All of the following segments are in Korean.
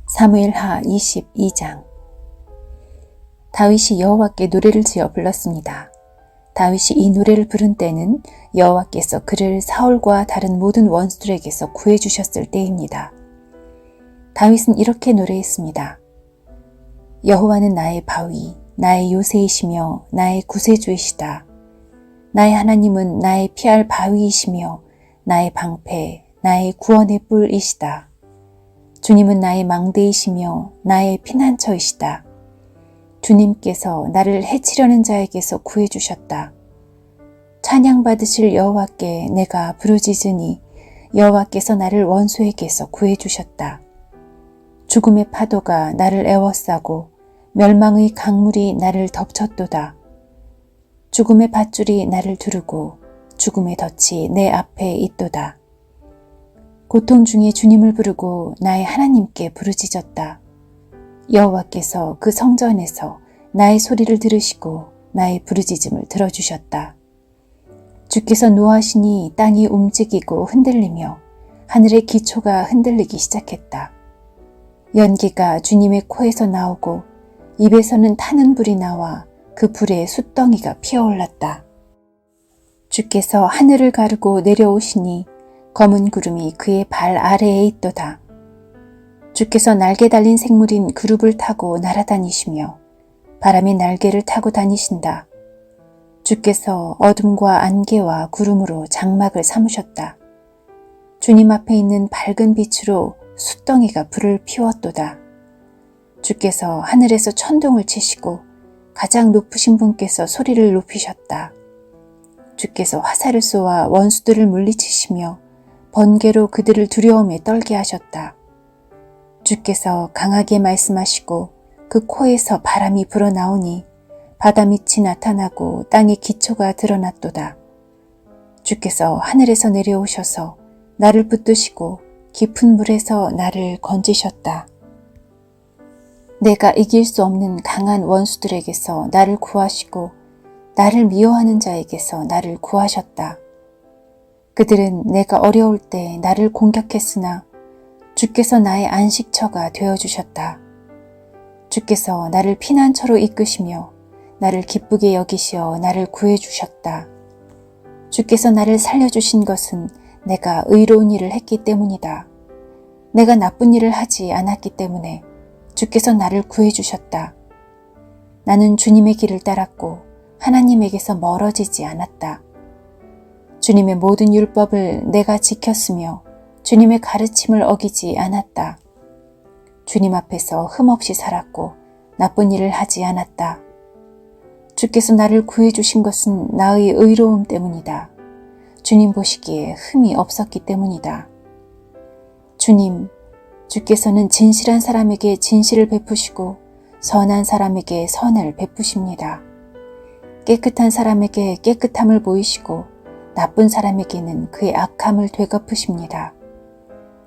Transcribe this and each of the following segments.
사무엘하 22장. 다윗이 여호와께 노래를 지어 불렀습니다. 다윗이 이 노래를 부른 때는 여호와께서 그를 사울과 다른 모든 원수들에게서 구해주셨을 때입니다. 다윗은 이렇게 노래했습니다. 여호와는 나의 바위, 나의 요새이시며 나의 구세주이시다. 나의 하나님은 나의 피할 바위이시며 나의 방패, 나의 구원의 뿔이시다. 주님은 나의 망대이시며 나의 피난처이시다. 주님께서 나를 해치려는 자에게서 구해주셨다. 찬양받으실 여호와께 내가 부르짖으니 여호와께서 나를 원수에게서 구해주셨다. 죽음의 파도가 나를 에워싸고 멸망의 강물이 나를 덮쳤도다. 죽음의 밧줄이 나를 두르고 죽음의 덫이 내 앞에 있도다. 고통 중에 주님을 부르고 나의 하나님께 부르짖었다. 여호와께서 그 성전에서 나의 소리를 들으시고 나의 부르짖음을 들어주셨다. 주께서 노하시니 땅이 움직이고 흔들리며 하늘의 기초가 흔들리기 시작했다. 연기가 주님의 코에서 나오고 입에서는 타는 불이 나와 그 불에 숯덩이가 피어올랐다. 주께서 하늘을 가르고 내려오시니 검은 구름이 그의 발 아래에 있도다. 주께서 날개 달린 생물인 그룹을 타고 날아다니시며 바람이 날개를 타고 다니신다. 주께서 어둠과 안개와 구름으로 장막을 삼으셨다. 주님 앞에 있는 밝은 빛으로 숯덩이가 불을 피웠도다. 주께서 하늘에서 천둥을 치시고 가장 높으신 분께서 소리를 높이셨다. 주께서 화살을 쏘아 원수들을 물리치시며 번개로 그들을 두려움에 떨게 하셨다. 주께서 강하게 말씀하시고 그 코에서 바람이 불어나오니 바다 밑이 나타나고 땅의 기초가 드러났도다. 주께서 하늘에서 내려오셔서 나를 붙드시고 깊은 물에서 나를 건지셨다. 내가 이길 수 없는 강한 원수들에게서 나를 구하시고 나를 미워하는 자에게서 나를 구하셨다. 그들은 내가 어려울 때 나를 공격했으나 주께서 나의 안식처가 되어주셨다. 주께서 나를 피난처로 이끄시며 나를 기쁘게 여기시어 나를 구해주셨다. 주께서 나를 살려주신 것은 내가 의로운 일을 했기 때문이다. 내가 나쁜 일을 하지 않았기 때문에 주께서 나를 구해주셨다. 나는 주님의 길을 따랐고 하나님에게서 멀어지지 않았다. 주님의 모든 율법을 내가 지켰으며 주님의 가르침을 어기지 않았다. 주님 앞에서 흠없이 살았고 나쁜 일을 하지 않았다. 주께서 나를 구해주신 것은 나의 의로움 때문이다. 주님 보시기에 흠이 없었기 때문이다. 주께서는 진실한 사람에게 진실을 베푸시고 선한 사람에게 선을 베푸십니다. 깨끗한 사람에게 깨끗함을 보이시고 나쁜 사람에게는 그의 악함을 되갚으십니다.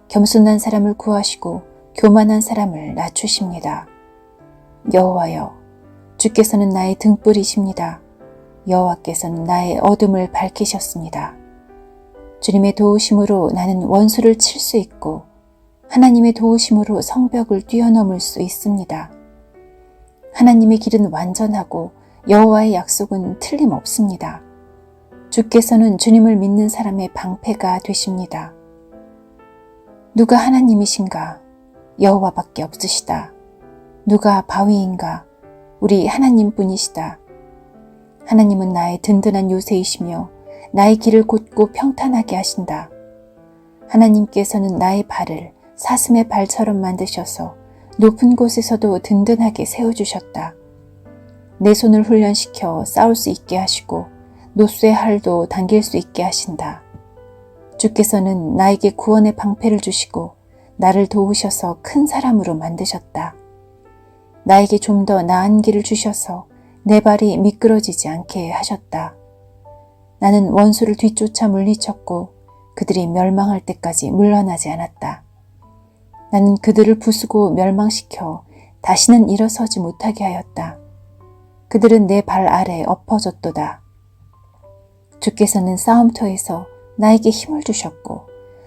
겸손한 사람을 구하시고 교만한 사람을 낮추십니다. 여호와여, 주께서는 나의 등불이십니다. 여호와께서는 나의 어둠을 밝히셨습니다. 주님의 도우심으로 나는 원수를 칠 수 있고 하나님의 도우심으로 성벽을 뛰어넘을 수 있습니다. 하나님의 길은 완전하고 여호와의 약속은 틀림없습니다. 주께서는 주님을 믿는 사람의 방패가 되십니다. 누가 하나님이신가? 여호와밖에 없으시다. 누가 바위인가? 우리 하나님뿐이시다. 하나님은 나의 든든한 요새이시며 나의 길을 곧고 평탄하게 하신다. 하나님께서는 나의 발을 사슴의 발처럼 만드셔서 높은 곳에서도 든든하게 세워주셨다. 내 손을 훈련시켜 싸울 수 있게 하시고 노쇠 활도 당길 수 있게 하신다. 주께서는 나에게 구원의 방패를 주시고 나를 도우셔서 큰 사람으로 만드셨다. 나에게 좀 더 나은 길을 주셔서 내 발이 미끄러지지 않게 하셨다. 나는 원수를 뒤쫓아 물리쳤고 그들이 멸망할 때까지 물러나지 않았다. 나는 그들을 부수고 멸망시켜 다시는 일어서지 못하게 하였다. 그들은 내 발 아래 엎어졌도다. 주께서는 싸움터에서 나에게 힘을 주셨고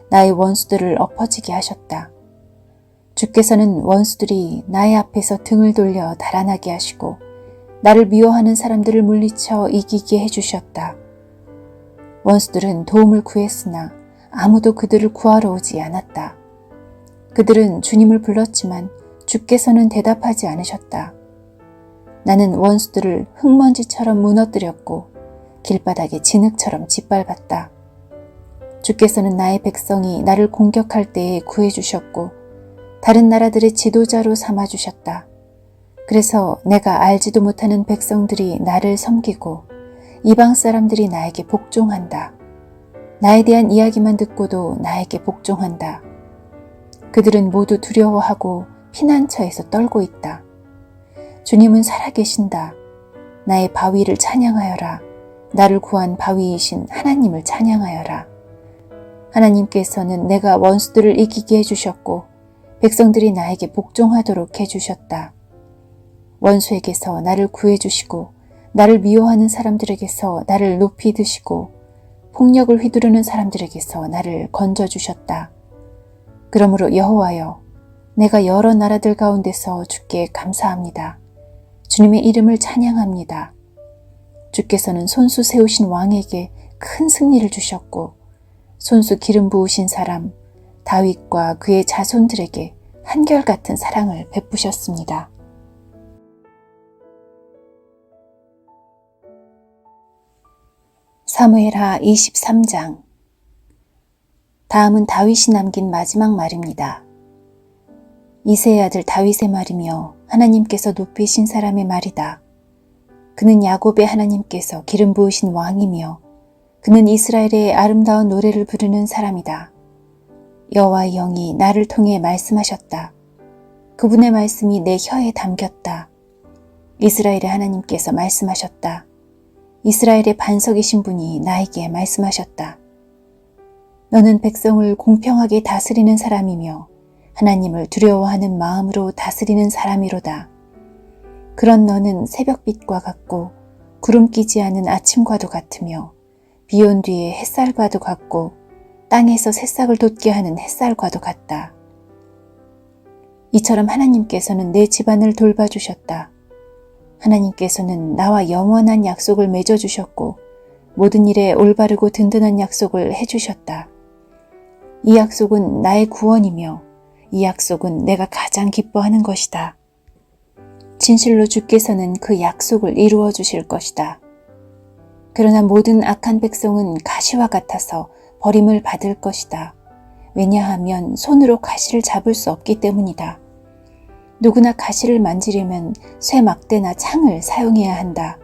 나의 원수들을 엎어지게 하셨다. 주께서는 원수들이 나의 앞에서 등을 돌려 달아나게 하시고 나를 미워하는 사람들을 물리쳐 이기게 해주셨다. 원수들은 도움을 구했으나 아무도 그들을 구하러 오지 않았다. 그들은 주님을 불렀지만 주께서는 대답하지 않으셨다. 나는 원수들을 흙먼지처럼 무너뜨렸고 길바닥에 진흙처럼 짓밟았다. 주께서는 나의 백성이 나를 공격할 때에 구해주셨고 다른 나라들의 지도자로 삼아주셨다. 그래서 내가 알지도 못하는 백성들이 나를 섬기고 이방 사람들이 나에게 복종한다. 나에 대한 이야기만 듣고도 나에게 복종한다. 그들은 모두 두려워하고 피난처에서 떨고 있다. 주님은 살아계신다. 나의 바위를 찬양하여라. 나를 구한 바위이신 하나님을 찬양하여라. 하나님께서는 내가 원수들을 이기게 해주셨고 백성들이 나에게 복종하도록 해주셨다. 원수에게서 나를 구해주시고 나를 미워하는 사람들에게서 나를 높이 드시고 폭력을 휘두르는 사람들에게서 나를 건져주셨다. 그러므로 여호와여, 내가 여러 나라들 가운데서 주께 감사합니다. 주님의 이름을 찬양합니다. 주께서는 손수 세우신 왕에게 큰 승리를 주셨고 손수 기름 부으신 사람 다윗과 그의 자손들에게 한결같은 사랑을 베푸셨습니다. 사무엘하 23장. 다음은 다윗이 남긴 마지막 말입니다. 이새의 아들 다윗의 말이며 하나님께서 높이신 사람의 말이다. 그는 야곱의 하나님께서 기름 부으신 왕이며 그는 이스라엘의 아름다운 노래를 부르는 사람이다. 여호와의 영이 나를 통해 말씀하셨다. 그분의 말씀이 내 혀에 담겼다. 이스라엘의 하나님께서 말씀하셨다. 이스라엘의 반석이신 분이 나에게 말씀하셨다. 너는 백성을 공평하게 다스리는 사람이며 하나님을 두려워하는 마음으로 다스리는 사람이로다. 그런 너는 새벽빛과 같고 구름 끼지 않은 아침과도 같으며 비 온 뒤에 햇살과도 같고 땅에서 새싹을 돋게 하는 햇살과도 같다. 이처럼 하나님께서는 내 집안을 돌봐주셨다. 하나님께서는 나와 영원한 약속을 맺어주셨고 모든 일에 올바르고 든든한 약속을 해주셨다. 이 약속은 나의 구원이며 이 약속은 내가 가장 기뻐하는 것이다. 진실로 주께서는 그 약속을 이루어 주실 것이다. 그러나 모든 악한 백성은 가시와 같아서 버림을 받을 것이다. 왜냐하면 손으로 가시를 잡을 수 없기 때문이다. 누구나 가시를 만지려면 쇠 막대나 창을 사용해야 한다.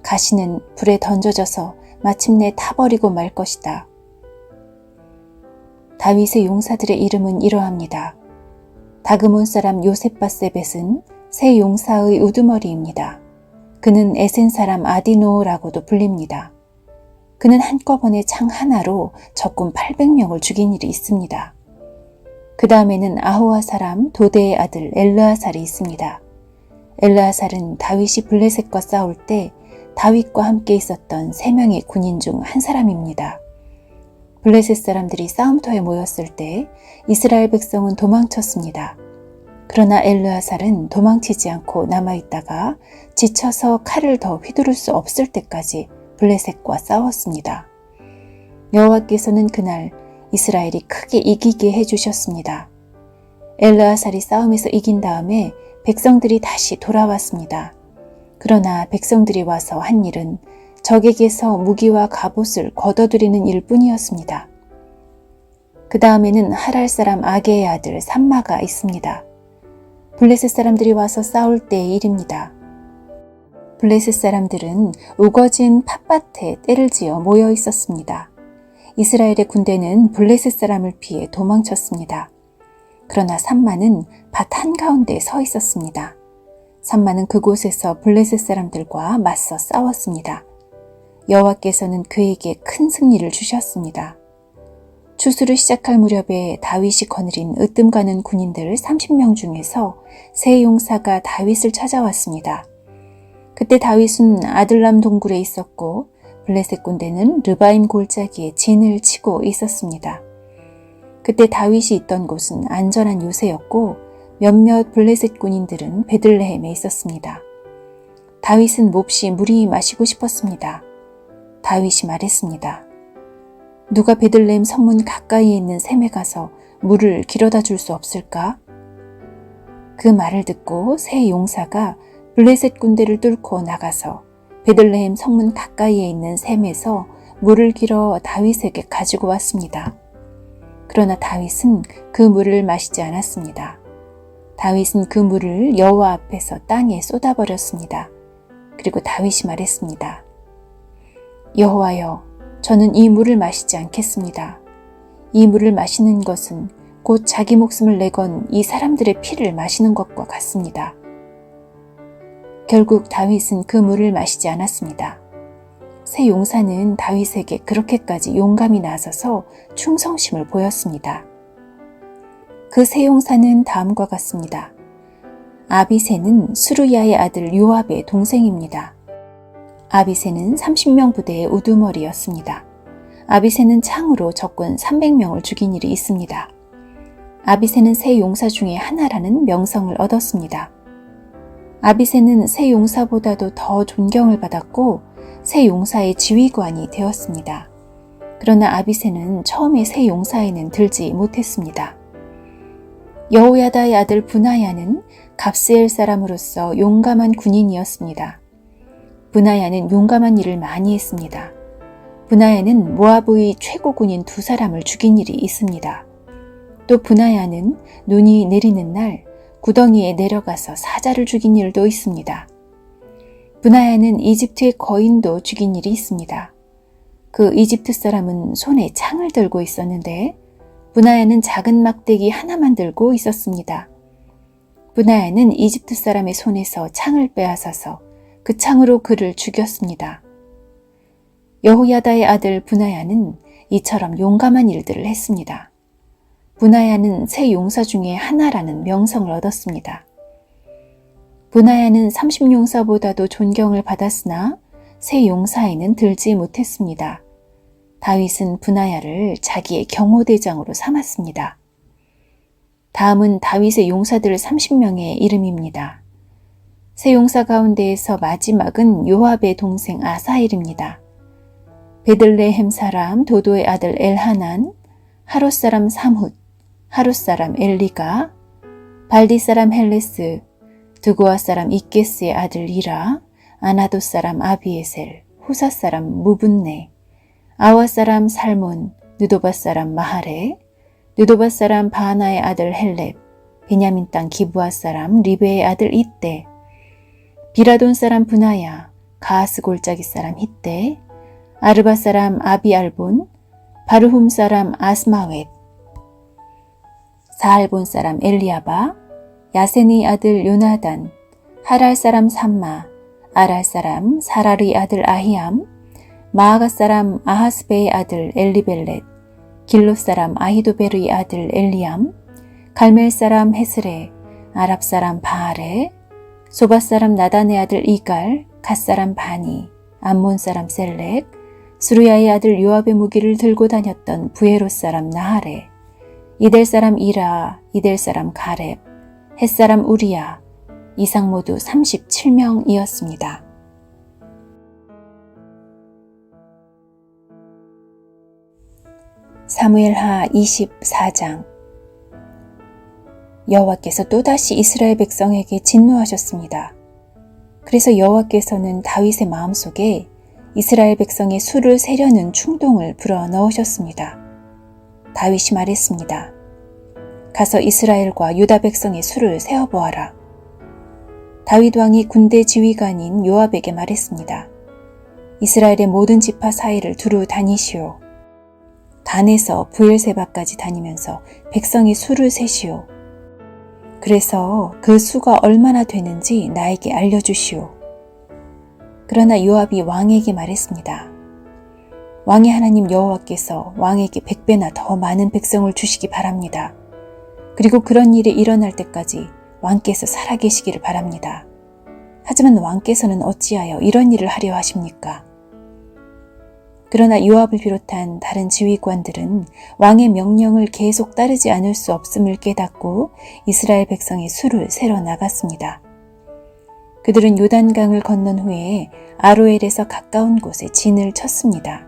가시는 불에 던져져서 마침내 타버리고 말 것이다. 다윗의 용사들의 이름은 이러합니다. 다그몬 사람 요셋바세벳은 새 용사의 우두머리입니다. 그는 에센 사람 아디노라고도 불립니다. 그는 한꺼번에 창 하나로 적군 800명을 죽인 일이 있습니다. 그 다음에는 아호와 사람 도데의 아들 엘르아살이 있습니다. 엘르아살은 다윗이 블레셋과 싸울 때 다윗과 함께 있었던 3명의 군인 중 한 사람입니다. 블레셋 사람들이 싸움터에 모였을 때 이스라엘 백성은 도망쳤습니다. 그러나 엘르아살은 도망치지 않고 남아있다가 지쳐서 칼을 더 휘두를 수 없을 때까지 블레셋과 싸웠습니다. 여호와께서는 그날 이스라엘이 크게 이기게 해주셨습니다. 엘르아살이 싸움에서 이긴 다음에 백성들이 다시 돌아왔습니다. 그러나 백성들이 와서 한 일은 적에게서 무기와 갑옷을 걷어들이는 일뿐이었습니다. 그 다음에는 하랄 사람 아게의 아들 삼마가 있습니다. 블레셋 사람들이 와서 싸울 때의 일입니다. 블레셋 사람들은 우거진 팥밭에 떼를 지어 모여 있었습니다. 이스라엘의 군대는 블레셋 사람을 피해 도망쳤습니다. 그러나 삼마는 밭 한가운데 서 있었습니다. 삼마는 그곳에서 블레셋 사람들과 맞서 싸웠습니다. 여호와께서는 그에게 큰 승리를 주셨습니다. 추수를 시작할 무렵에 다윗이 거느린 으뜸가는 군인들 30명 중에서 세 용사가 다윗을 찾아왔습니다. 그때 다윗은 아들람 동굴에 있었고 블레셋 군대는 르바임 골짜기에 진을 치고 있었습니다. 그때 다윗이 있던 곳은 안전한 요새였고 몇몇 블레셋 군인들은 베들레헴에 있었습니다. 다윗은 몹시 물이 마시고 싶었습니다. 다윗이 말했습니다. 누가 베들레헴 성문 가까이에 있는 샘에 가서 물을 길어다 줄 수 없을까? 그 말을 듣고 세 용사가 블레셋 군대를 뚫고 나가서 베들레헴 성문 가까이에 있는 샘에서 물을 길어 다윗에게 가지고 왔습니다. 그러나 다윗은 그 물을 마시지 않았습니다. 다윗은 그 물을 여호와 앞에서 땅에 쏟아버렸습니다. 그리고 다윗이 말했습니다. 여호와여, 저는 이 물을 마시지 않겠습니다. 이 물을 마시는 것은 곧 자기 목숨을 내건 이 사람들의 피를 마시는 것과 같습니다. 결국 다윗은 그 물을 마시지 않았습니다. 세 용사는 다윗에게 그렇게까지 용감히 나서서 충성심을 보였습니다. 그 세 용사는 다음과 같습니다. 아비새는 수르야의 아들 요압의 동생입니다. 아비새는 30명 부대의 우두머리였습니다. 아비새는 창으로 적군 300명을 죽인 일이 있습니다. 아비새는 세 용사 중에 하나라는 명성을 얻었습니다. 아비새는 세 용사보다도 더 존경을 받았고 세 용사의 지휘관이 되었습니다. 그러나 아비새는 처음에 세 용사에는 들지 못했습니다. 여호야다의 아들 브나야는 갑스엘 사람으로서 용감한 군인이었습니다. 브나야는 용감한 일을 많이 했습니다. 브나야는 모압의 최고 군인 2사람을 죽인 일이 있습니다. 또 브나야는 눈이 내리는 날 구덩이에 내려가서 사자를 죽인 일도 있습니다. 브나야는 이집트의 거인도 죽인 일이 있습니다. 그 이집트 사람은 손에 창을 들고 있었는데 브나야는 작은 막대기 하나만 들고 있었습니다. 브나야는 이집트 사람의 손에서 창을 빼앗아서 그 창으로 그를 죽였습니다. 여호야다의 아들 브나야는 이처럼 용감한 일들을 했습니다. 브나야는 세 용사 중에 하나라는 명성을 얻었습니다. 브나야는 30용사보다도 존경을 받았으나 세 용사에는 들지 못했습니다. 다윗은 브나야를 자기의 경호대장으로 삼았습니다. 다음은 다윗의 용사들 30명의 이름입니다. 세 용사 가운데에서 마지막은 요압의 동생 아사엘입니다. 베들레헴 사람 도도의 아들 엘하난, 하롯 사람 삼훗, 하롯 사람 엘리가, 발디 사람 헬레스, 드고아 사람 이게스의 아들 이라, 아나도 사람 아비에셀, 후사 사람 무분네, 아와 사람 살몬, 느도바 사람 마하레, 느도바 사람 바하나의 아들 헬렙, 베냐민 땅 기브아 사람 리베의 아들 이떼, 비라돈 사람 브나야, 가하스 골짜기 사람 히떼, 아르바 사람 아비알본, 바르훔 사람 아스마웻, 사알본 사람 엘리아바, 야센의 아들 요나단, 하랄 사람 삼마, 아랄 사람 사랄의 아들 아히암, 마아가 사람 아하스베의 아들 엘리벨렛, 길롯 사람 아히도벨의 아들 엘리암, 갈멜 사람 헤스레, 아랍 사람 바알레, 소바 사람 나단의 아들 이갈, 갓 사람 바니, 암몬 사람 셀렉, 수르야의 아들 요압의 무기를 들고 다녔던 부에롯 사람 나하레, 이델 사람 이라, 이델 사람 가렙, 헷 사람 우리야, 이상 모두 37명이었습니다. 사무엘하 24장. 여호와께서 또다시 이스라엘 백성에게 진노하셨습니다. 그래서 여호와께서는 다윗의 마음속에 이스라엘 백성의 수를 세려는 충동을 불어넣으셨습니다. 다윗이 말했습니다. 가서 이스라엘과 유다 백성의 수를 세어보아라. 다윗 왕이 군대 지휘관인 요압에게 말했습니다. 이스라엘의 모든 지파 사이를 두루 다니시오. 단에서 브엘세바까지 다니면서 백성의 수를 세시오. 그래서 그 수가 얼마나 되는지 나에게 알려주시오. 그러나 요압이 왕에게 말했습니다. 왕의 하나님 여호와께서 왕에게 100배나 더 많은 백성을 주시기 바랍니다. 그리고 그런 일이 일어날 때까지 왕께서 살아계시기를 바랍니다. 하지만 왕께서는 어찌하여 이런 일을 하려 하십니까? 그러나 요압을 비롯한 다른 지휘관들은 왕의 명령을 계속 따르지 않을 수 없음을 깨닫고 이스라엘 백성의 수를 세러 나갔습니다. 그들은 요단강을 건넌 후에 아로엘에서 가까운 곳에 진을 쳤습니다.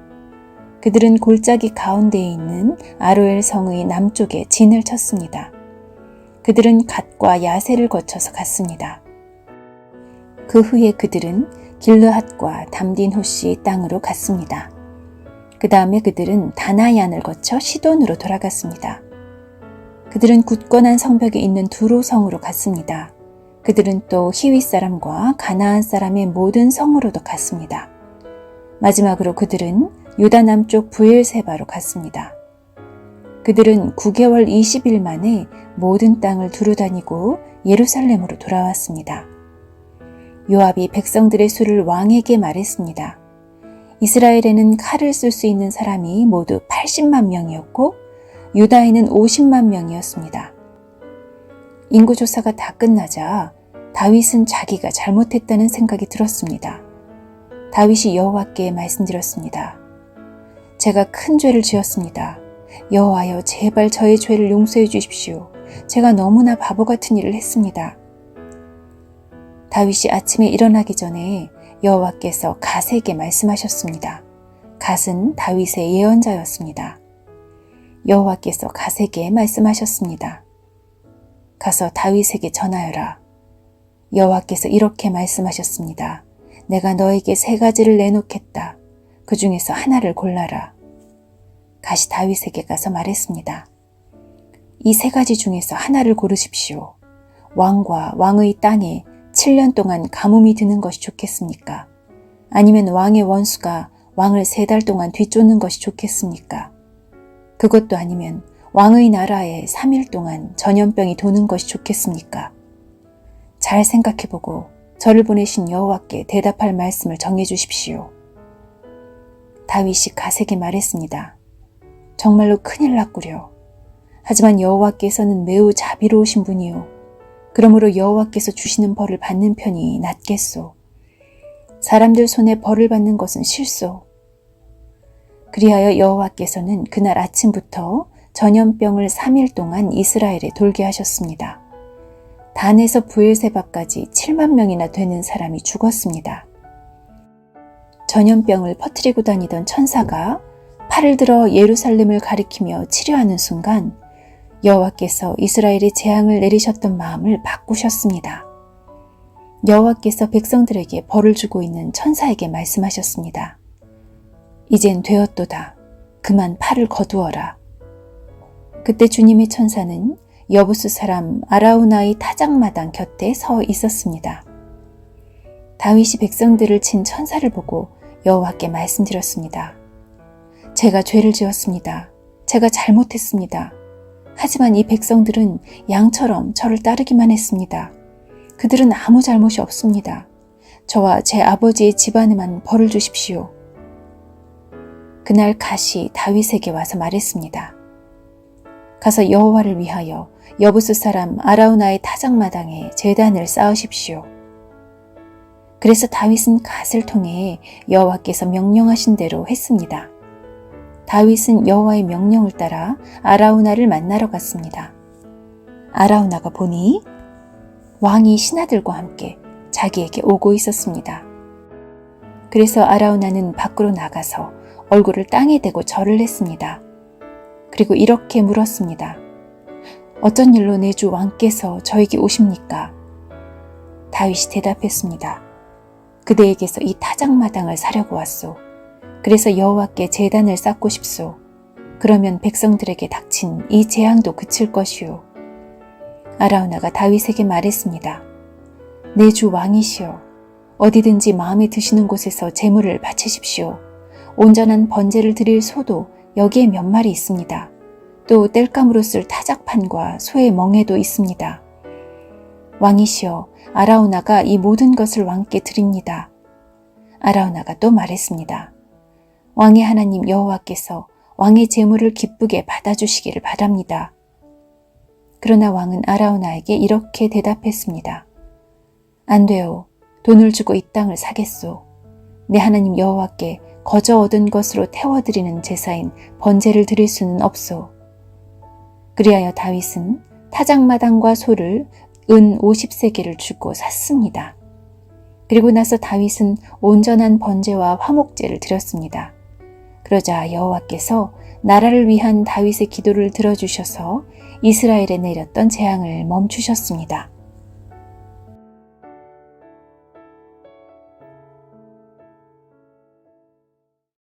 그들은 골짜기 가운데에 있는 아로엘 성의 남쪽에 진을 쳤습니다. 그들은 갓과 야세를 거쳐서 갔습니다. 그 후에 그들은 길르앗과 담딘 호시 땅으로 갔습니다. 그 다음에 그들은 다나얀을 거쳐 시돈으로 돌아갔습니다. 그들은 굳건한 성벽이 있는 두로 성으로 갔습니다. 그들은 또 히윗 사람과 가나안 사람의 모든 성으로도 갔습니다. 마지막으로 그들은 유다 남쪽 브엘세바로 갔습니다. 그들은 9개월 20일 만에 모든 땅을 두루다니고 예루살렘으로 돌아왔습니다. 요압이 백성들의 수를 왕에게 말했습니다. 이스라엘에는 칼을 쓸 수 있는 사람이 모두 80만 명이었고 유다에는 50만 명이었습니다. 인구조사가 다 끝나자 다윗은 자기가 잘못했다는 생각이 들었습니다. 다윗이 여호와께 말씀드렸습니다. 제가 큰 죄를 지었습니다. 여호와여, 제발 저의 죄를 용서해 주십시오. 제가 너무나 바보 같은 일을 했습니다. 다윗이 아침에 일어나기 전에 여호와께서 갓에게 말씀하셨습니다. 갓은 다윗의 예언자였습니다. 여호와께서 갓에게 말씀하셨습니다. 가서 다윗에게 전하여라. 여호와께서 이렇게 말씀하셨습니다. 내가 너에게 3가지를 내놓겠다. 그 중에서 하나를 골라라. 갓이 다윗에게 가서 말했습니다. 이 3가지 중에서 하나를 고르십시오. 왕과 왕의 땅에 7년 동안 가뭄이 드는 것이 좋겠습니까? 아니면 왕의 원수가 왕을 3달 동안 뒤쫓는 것이 좋겠습니까? 그것도 아니면 왕의 나라에 3일 동안 전염병이 도는 것이 좋겠습니까? 잘 생각해보고 저를 보내신 여호와께 대답할 말씀을 정해주십시오. 다윗이 갓에게 말했습니다. 정말로 큰일 났구려. 하지만 여호와께서는 매우 자비로우신 분이요. 그러므로 여호와께서 주시는 벌을 받는 편이 낫겠소. 사람들 손에 벌을 받는 것은 싫소. 그리하여 여호와께서는 그날 아침부터 전염병을 3일 동안 이스라엘에 돌게 하셨습니다. 단에서 브엘세바까지 7만 명이나 되는 사람이 죽었습니다. 전염병을 퍼뜨리고 다니던 천사가 팔을 들어 예루살렘을 가리키며 치료하는 순간 여호와께서 이스라엘의 재앙을 내리셨던 마음을 바꾸셨습니다. 여호와께서 백성들에게 벌을 주고 있는 천사에게 말씀하셨습니다. 이젠 되었도다. 그만 팔을 거두어라. 그때 주님의 천사는 여부스 사람 아라우나의 타작마당 곁에 서 있었습니다. 다윗이 백성들을 친 천사를 보고 여호와께 말씀드렸습니다. 제가 죄를 지었습니다. 제가 잘못했습니다. 하지만 이 백성들은 양처럼 저를 따르기만 했습니다. 그들은 아무 잘못이 없습니다. 저와 제 아버지의 집안에만 벌을 주십시오. 그날 갓이 다윗에게 와서 말했습니다. 가서 여호와를 위하여 여부스 사람 아라우나의 타작마당에 제단을 쌓으십시오. 그래서 다윗은 갓을 통해 여호와께서 명령하신 대로 했습니다. 다윗은 여호와의 명령을 따라 아라우나를 만나러 갔습니다. 아라우나가 보니 왕이 신하들과 함께 자기에게 오고 있었습니다. 그래서 아라우나는 밖으로 나가서 얼굴을 땅에 대고 절을 했습니다. 그리고 이렇게 물었습니다. 어쩐 일로 내 주 왕께서 저에게 오십니까? 다윗이 대답했습니다. 그대에게서 이 타작마당을 사려고 왔소. 그래서 여호와께 제단을 쌓고 싶소. 그러면 백성들에게 닥친 이 재앙도 그칠 것이요. 아라우나가 다윗에게 말했습니다. 내 주 왕이시여, 어디든지 마음에 드시는 곳에서 제물을 바치십시오. 온전한 번제를 드릴 소도 여기에 몇 마리 있습니다. 또 땔감으로 쓸 타작판과 소의 멍에도 있습니다. 왕이시여, 아라우나가 이 모든 것을 왕께 드립니다. 아라우나가 또 말했습니다. 왕의 하나님 여호와께서 왕의 제물을 기쁘게 받아주시기를 바랍니다. 그러나 왕은 아라우나에게 이렇게 대답했습니다. 안 돼요. 돈을 주고 이 땅을 사겠소. 내 하나님 여호와께 거저 얻은 것으로 태워드리는 제사인 번제를 드릴 수는 없소. 그리하여 다윗은 타작마당과 소를 은 50세겔을 주고 샀습니다. 그리고 나서 다윗은 온전한 번제와 화목제를 드렸습니다. 그러자 여호와께서 나라를 위한 다윗의 기도를 들어주셔서 이스라엘에 내렸던 재앙을 멈추셨습니다.